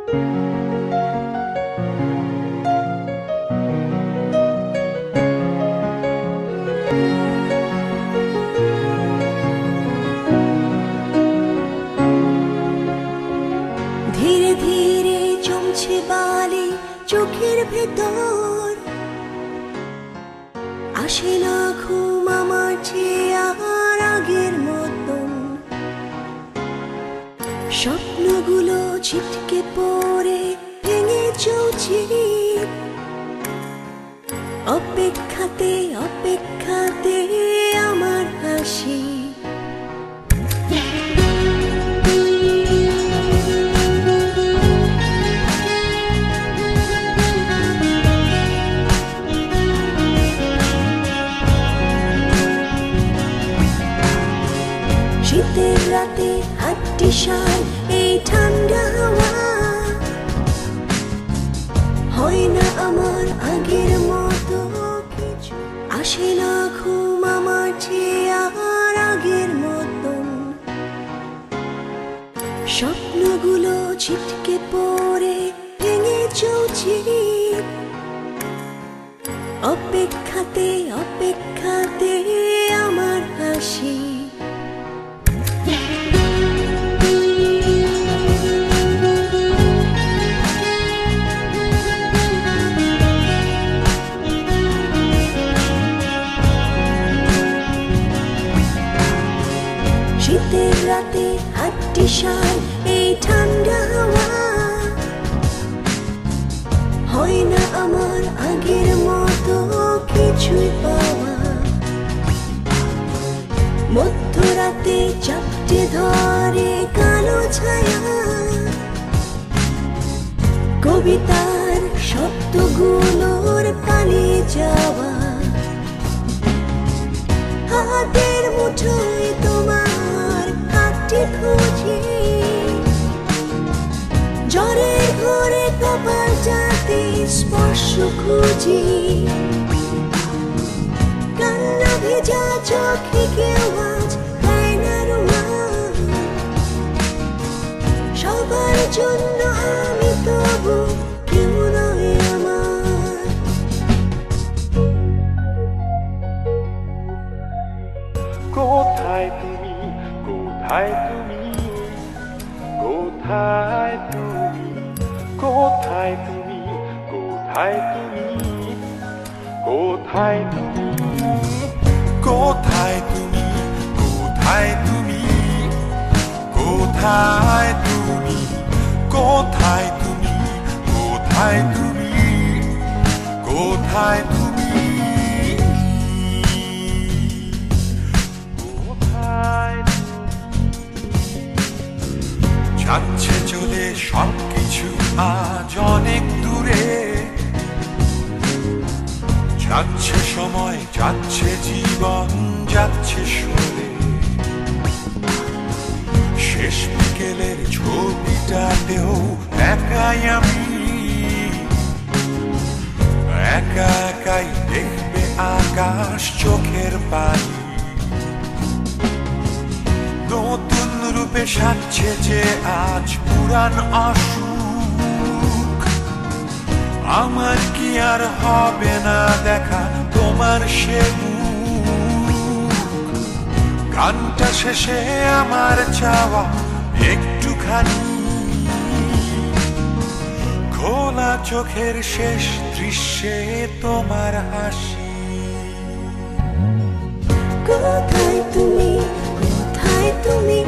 ধীরে ধীরে জমছে বালি চোখের ভেতর, আসে না ঘুম আমার চেয়ে আর আগের মতন। স্বপ্নগুলো ছিটকে পড়ে ভেঙে চলছে, অপেক্ষাতে অপেক্ষাতে আমার হাসি। শীতের রাতে হাঁটতে শাল এই ঠান্ডা হাওয়া, হয় না আমার আগের মতো কিছু, আসে না ঘুম আমার চেয়ে আর আগের মতন। স্বপ্নগুলো ছিটকে পড়ে ভেঙে চলছে, অপেক্ষাতে অপেক্ষাতে আমার হাসি। শীতের রাতে হাঁটতে শাল এই ঠান্ডা হাওয়া, হয় না আমার আগের মতো কিছুই পাওয়া। মধ্যরাতে চাপটে ধরে কালো ছায়া, কবিতার শব্দগুলোর পালিয়ে যাওয়া। হাতের মুঠোয় তোমার কাটে খুঁজি, জ্বরের ঘরে কপাল যাতে স্পর্শ খুঁজি। কান্না ভেজা চোখে কেউ আজ দেয় না রুমাল, সবার জন্য আমি তবু কেউ নয় আমার। কোথায় তুমি, কোথায় তুমি, কোথায় তুমি, কোথায় তুমি, কোথায় তুমি, কোথায় তুমি, কোথায় তুমি, কোথায় তুমি, কোথায় তুমি, কোথায় তুমি, কোথায় তুমি, কোথায় তুমি। যাচ্ছে চলে সবকিছু আজ অনেক দূরে, যাচ্ছে সময় যাচ্ছে জীবন যাচ্ছে সরে। শেষ বিকেলের ছবিটাতেও একাই আমি, একা একাই দেখবে আকাশ চোখের পানি। নতুন রূপে সাজছে যে আজ পুরান অসুখ, আমার কি আর হবে না দেখা তোমার সে মুখ। গানটা শেষে আমার চাওয়া একটুখানি, খোলা চোখের শেষ দৃশ্যে তোমার হাসি। কোথায় তুমি, কোথায় তুমি?